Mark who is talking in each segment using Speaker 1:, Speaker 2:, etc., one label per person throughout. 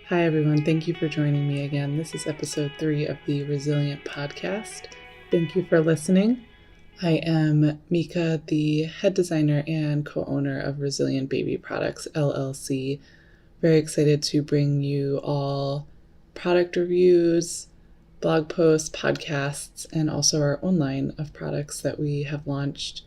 Speaker 1: Hi, everyone. Thank you for joining me again. This is episode 3 of the Resilient Podcast. Thank you for listening. I am Mika, the head designer and co-owner of Resilient Baby Products, LLC. Very excited to bring you all product reviews, blog posts, podcasts, and also our own line of products that we have launched.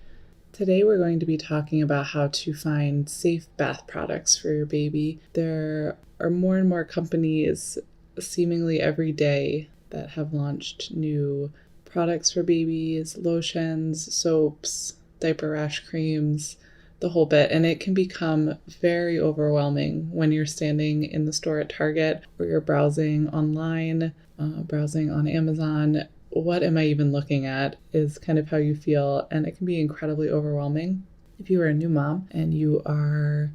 Speaker 1: Today we're going to be talking about how to find safe bath products for your baby. There are more and more companies seemingly every day that have launched new products for babies, lotions, soaps, diaper rash creams, the whole bit. And it can become very overwhelming when you're standing in the store at Target or you're browsing online, browsing on Amazon. What am I even looking at is kind of how you feel, and it can be incredibly overwhelming. If you are a new mom and you are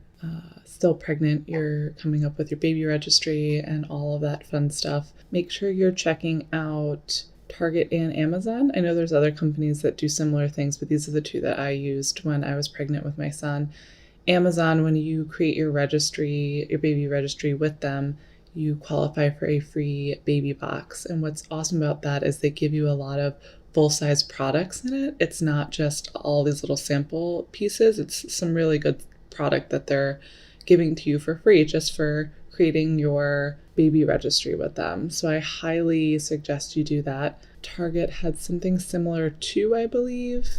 Speaker 1: still pregnant, you're coming up with your baby registry and all of that fun stuff, make sure you're checking out Target and Amazon. I know there's other companies that do similar things, but these are the two that I used when I was pregnant with my son. Amazon, when you create your registry, your baby registry with them, you qualify for a free baby box. And what's awesome about that is they give you a lot of full-size products in it. It's not just all these little sample pieces. It's some really good product that they're giving to you for free just for creating your baby registry with them. So I highly suggest you do that. Target had something similar too, I believe.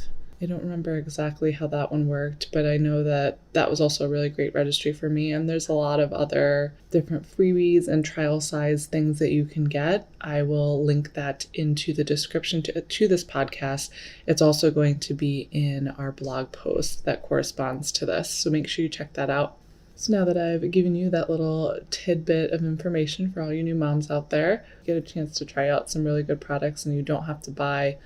Speaker 1: I don't remember exactly how that one worked, but I know that that was also a really great registry for me. And there's a lot of other different freebies and trial size things that you can get. I will link that into the description to this podcast. It's also going to be in our blog post that corresponds to this. So make sure you check that out. So now that I've given you that little tidbit of information for all you new moms out there, get a chance to try out some really good products and you don't have to buy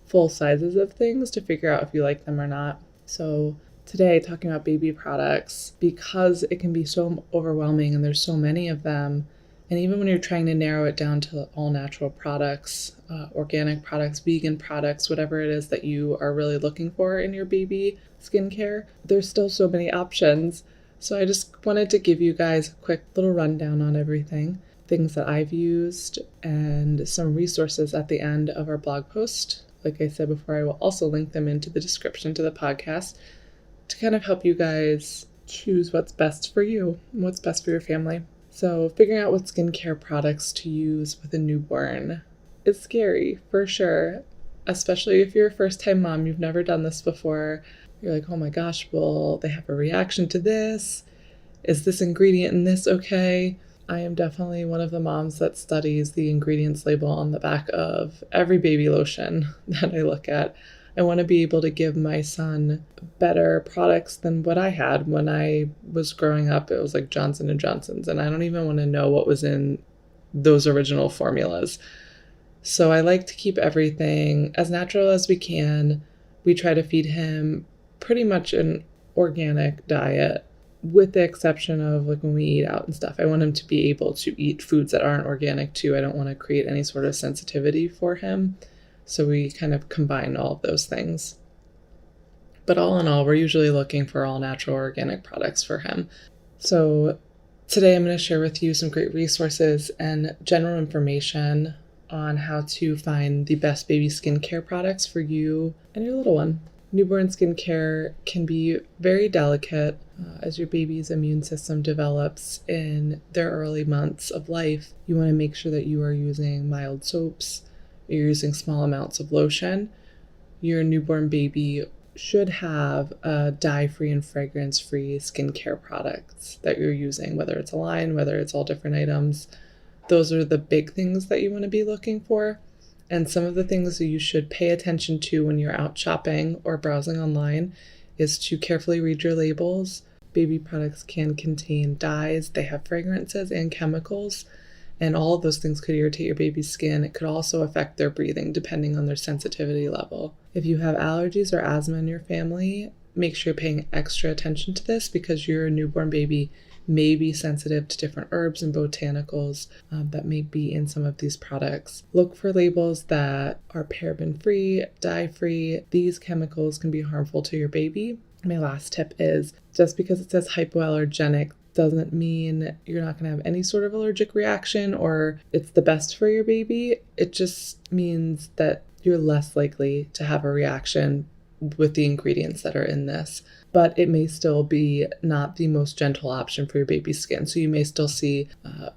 Speaker 1: full sizes of things to figure out if you like them or not. So today, talking about baby products, because it can be so overwhelming and there's so many of them, and even when you're trying to narrow it down to all natural products, organic products, vegan products, whatever it is that you are really looking for in your baby skincare, there's still so many options. So I just wanted to give you guys a quick little rundown on everything, things that I've used, and some resources at the end of our blog post. Like I said before, I will also link them into the description to the podcast to kind of help you guys choose what's best for you and what's best for your family. So figuring out what skincare products to use with a newborn is scary for sure, especially if you're a first-time mom, you've never done this before. You're like, oh my gosh, will they have a reaction to this? Is this ingredient in this okay? I am definitely one of the moms that studies the ingredients label on the back of every baby lotion that I look at. I want to be able to give my son better products than what I had when I was growing up. It was like Johnson & Johnson's, and I don't even want to know what was in those original formulas. So I like to keep everything as natural as we can. We try to feed him pretty much an organic diet, with the exception of like when we eat out and stuff. I want him to be able to eat foods that aren't organic too. I don't want to create any sort of sensitivity for him. So we kind of combine all of those things. But all in all, we're usually looking for all natural organic products for him. So today I'm going to share with you some great resources and general information on how to find the best baby skincare products for you and your little one. Newborn skincare can be very delicate as your baby's immune system develops in their early months of life. You want to make sure that you are using mild soaps, you're using small amounts of lotion. Your newborn baby should have dye-free and fragrance-free skincare products that you're using, whether it's a line, whether it's all different items. Those are the big things that you want to be looking for. And some of the things that you should pay attention to when you're out shopping or browsing online is to carefully read your labels. Baby products can contain dyes, they have fragrances and chemicals, and all of those things could irritate your baby's skin. It could also affect their breathing depending on their sensitivity level. If you have allergies or asthma in your family, make sure you're paying extra attention to this because your newborn baby may be sensitive to different herbs and botanicals that may be in some of these products. Look for labels that are paraben-free, dye-free. These chemicals can be harmful to your baby. My last tip is just because it says hypoallergenic doesn't mean you're not going to have any sort of allergic reaction or it's the best for your baby. It just means that you're less likely to have a reaction with the ingredients that are in this. But it may still be not the most gentle option for your baby's skin. So you may still see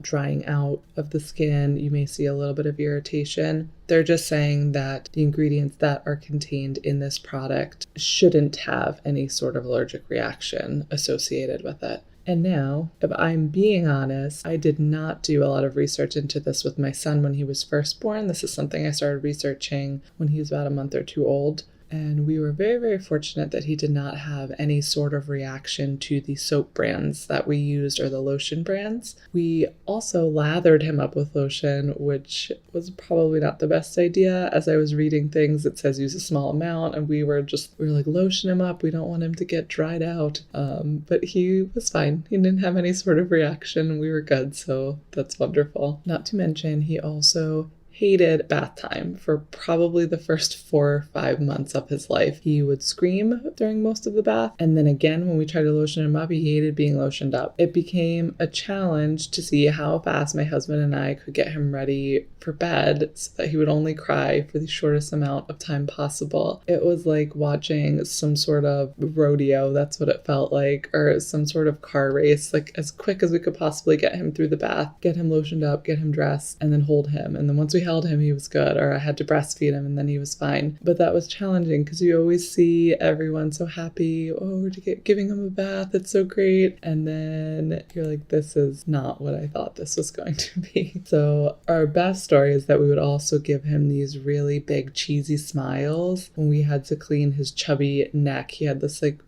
Speaker 1: drying out of the skin. You may see a little bit of irritation. They're just saying that the ingredients that are contained in this product shouldn't have any sort of allergic reaction associated with it. And now, if I'm being honest, I did not do a lot of research into this with my son when he was first born. This is something I started researching when he was about a month or two old. And we were very, very fortunate that he did not have any sort of reaction to the soap brands that we used or the lotion brands. We also lathered him up with lotion, which was probably not the best idea. As I was reading things, it says use a small amount, and we were like, lotion him up. We don't want him to get dried out. But he was fine. He didn't have any sort of reaction. We were good, so that's wonderful. Not to mention, he also hated bath time for probably the first 4 or 5 months of his life. He would scream during most of the bath, and then again when we tried to lotion him up, he hated being lotioned up. It became a challenge to see how fast my husband and I could get him ready for bed so that he would only cry for the shortest amount of time possible. It was like watching some sort of rodeo, that's what it felt like, or some sort of car race, like as quick as we could possibly get him through the bath, get him lotioned up, get him dressed, and then hold him. And then once we held him, he was good, or I had to breastfeed him and then he was fine. But that was challenging because you always see everyone so happy, oh, we're giving him a bath, it's so great. And then you're like, this is not what I thought this was going to be. So our best story is that we would also give him these really big cheesy smiles when we had to clean his chubby neck. He had this like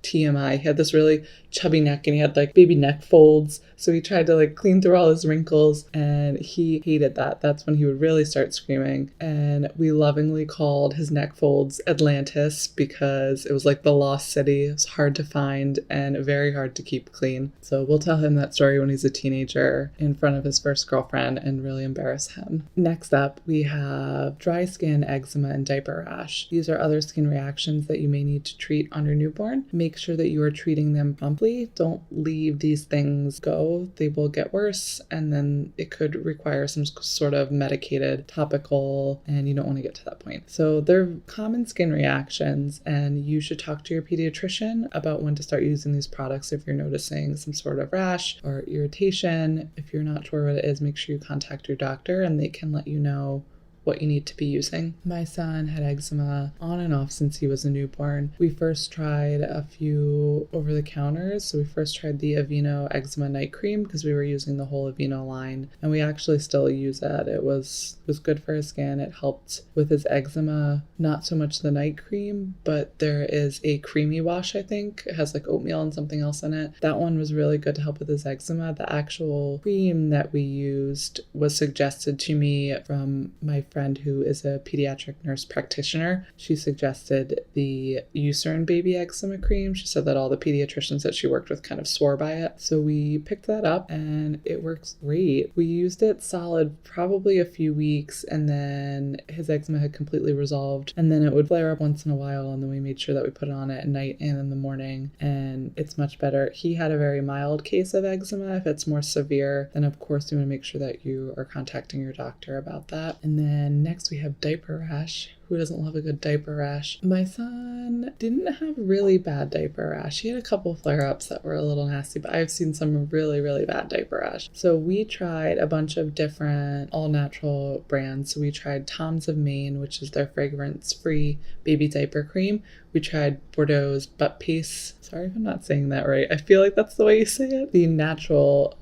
Speaker 1: TMI. He had this really chubby neck and he had like baby neck folds. So he tried to like clean through all his wrinkles and he hated that. That's when he would really start screaming. And we lovingly called his neck folds Atlantis because it was like the lost city. It was hard to find and very hard to keep clean. So we'll tell him that story when he's a teenager in front of his first girlfriend and really embarrass him. Next up, we have dry skin, eczema, and diaper rash. These are other skin reactions that you may need to treat on your newborn. Make sure that you are treating them promptly. Don't leave these things go. They will get worse and then it could require some sort of medicated topical and you don't want to get to that point. So they're common skin reactions and you should talk to your pediatrician about when to start using these products if you're noticing some sort of rash or irritation. If you're not sure what it is, make sure you contact your doctor and they can let you know what you need to be using. My son had eczema on and off since he was a newborn. We first tried a few over-the-counters. So we first tried the Aveeno eczema night cream because we were using the whole Aveeno line and we actually still use it. It was good for his skin. It helped with his eczema, not so much the night cream, but there is a creamy wash, I think. It has like oatmeal and something else in it. That one was really good to help with his eczema. The actual cream that we used was suggested to me from my friend who is a pediatric nurse practitioner. She suggested the Eucerin baby eczema cream. She said that all the pediatricians that she worked with kind of swore by it. So we picked that up and it works great. We used it solid probably a few weeks and then his eczema had completely resolved and then it would flare up once in a while and then we made sure that we put it on at night and in the morning and it's much better. He had a very mild case of eczema. If it's more severe, then of course you want to make sure that you are contacting your doctor about that. And then next we have diaper rash. Who doesn't love a good diaper rash? My son didn't have really bad diaper rash. He had a couple flare-ups that were a little nasty, but I've seen some really, really bad diaper rash. So we tried a bunch of different all-natural brands. So we tried Tom's of Maine, which is their fragrance-free baby diaper cream. We tried Bordeaux's butt paste. Sorry if I'm not saying that right. I feel like that's the way you say it. The natural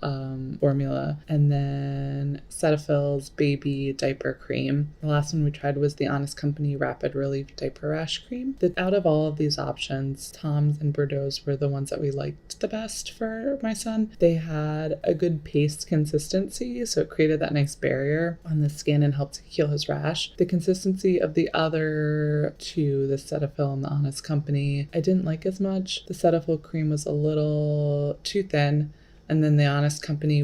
Speaker 1: formula. And then Cetaphil's baby diaper cream. The last one we tried was the Honest Company Rapid Relief Diaper Rash Cream. Out of all of these options, Tom's and Bordeaux's were the ones that we liked the best for my son. They had a good paste consistency, so it created that nice barrier on the skin and helped heal his rash. The consistency of the other two, the Cetaphil and the Honest Company, I didn't like as much. The Cetaphil cream was a little too thin. And then the Honest Company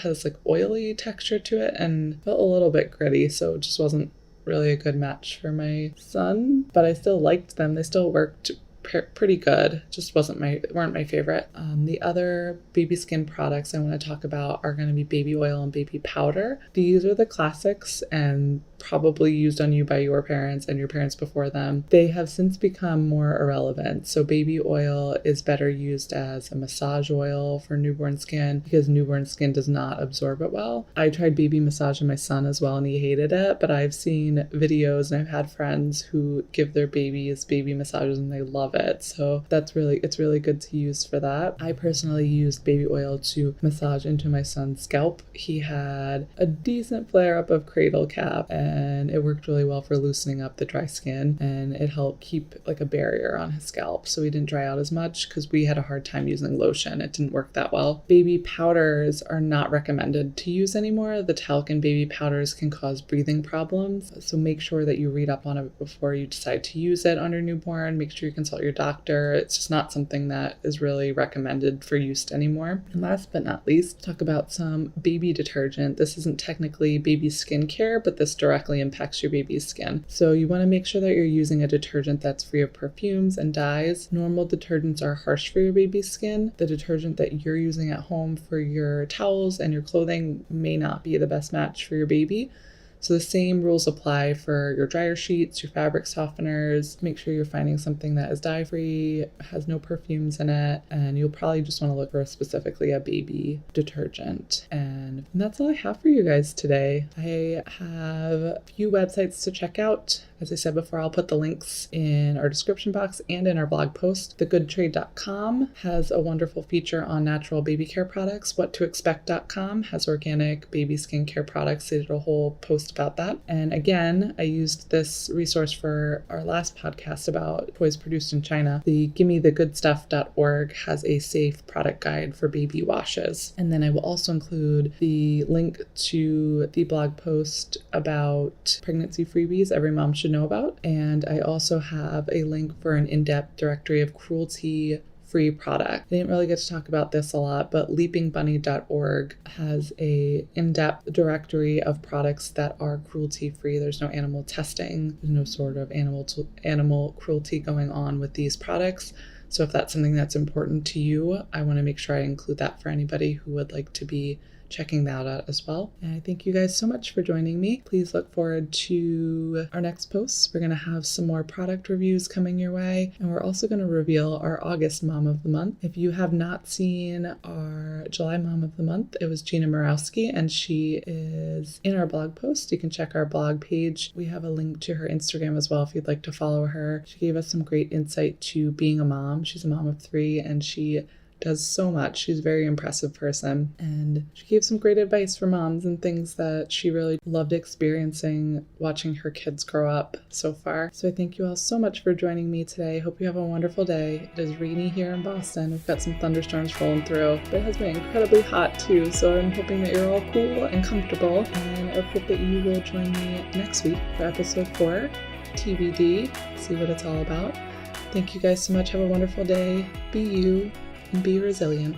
Speaker 1: has like oily texture to it and felt a little bit gritty, so it just wasn't really a good match for my son, but I still liked them. They still worked pretty good. Just weren't my favorite. The other baby skin products I want to talk about are going to be baby oil and baby powder. These are the classics and probably used on you by your parents and your parents before them. They have since become more irrelevant. So baby oil is better used as a massage oil for newborn skin because newborn skin does not absorb it well. I tried baby massage on my son as well and he hated it, but I've seen videos and I've had friends who give their babies baby massages and they love it. So it's really good to use for that. I personally used baby oil to massage into my son's scalp. He had a decent flare up of cradle cap and it worked really well for loosening up the dry skin, and it helped keep like a barrier on his scalp so he didn't dry out as much because we had a hard time using lotion. It didn't work that well. Baby powders are not recommended to use anymore. The talc in baby powders can cause breathing problems, so make sure that you read up on it before you decide to use it on your newborn. Make sure you consult your doctor. It's just not something that is really recommended for use anymore. And last but not least, talk about some baby detergent. This isn't technically baby skincare, but this directly impacts your baby's skin. So you want to make sure that you're using a detergent that's free of perfumes and dyes. Normal detergents are harsh for your baby's skin. The detergent that you're using at home for your towels and your clothing may not be the best match for your baby. So the same rules apply for your dryer sheets, your fabric softeners. Make sure you're finding something that is dye-free, has no perfumes in it, and you'll probably just want to look for specifically a baby detergent. And that's all I have for you guys today. I have a few websites to check out. As I said before, I'll put the links in our description box and in our blog post. Thegoodtrade.com has a wonderful feature on natural baby care products. Whattoexpect.com has organic baby skincare products. They did a whole post about that. And again, I used this resource for our last podcast about toys produced in China. The GimmeTheGoodStuff.org has a safe product guide for baby washes. And then I will also include the link to the blog post about pregnancy freebies every mom should know about. And I also have a link for an in-depth directory of cruelty-free product. I didn't really get to talk about this a lot, but leapingbunny.org has a in-depth directory of products that are cruelty-free. There's no animal testing. There's no sort of animal cruelty going on with these products. So if that's something that's important to you, I want to make sure I include that for anybody who would like to be checking that out as well. And I thank you guys so much for joining me. Please look forward to our next posts. We're going to have some more product reviews coming your way, and we're also going to reveal our August Mom of the Month. If you have not seen our July Mom of the Month, it was Gina Morawski, and she is in our blog post. You can check our blog page. We have a link to her Instagram as well if you'd like to follow her. She gave us some great insight to being a mom. She's a mom of 3, and she does so much. She's a very impressive person, and she gave some great advice for moms and things that she really loved experiencing watching her kids grow up so far. So I thank you all so much for joining me today. Hope you have a wonderful day. It is rainy here in Boston. We've got some thunderstorms rolling through, but it has been incredibly hot too, so I'm hoping that you're all cool and comfortable, and I hope that you will join me next week for episode 4, TBD, see what it's all about. Thank you guys so much. Have a wonderful day. Be you and be resilient.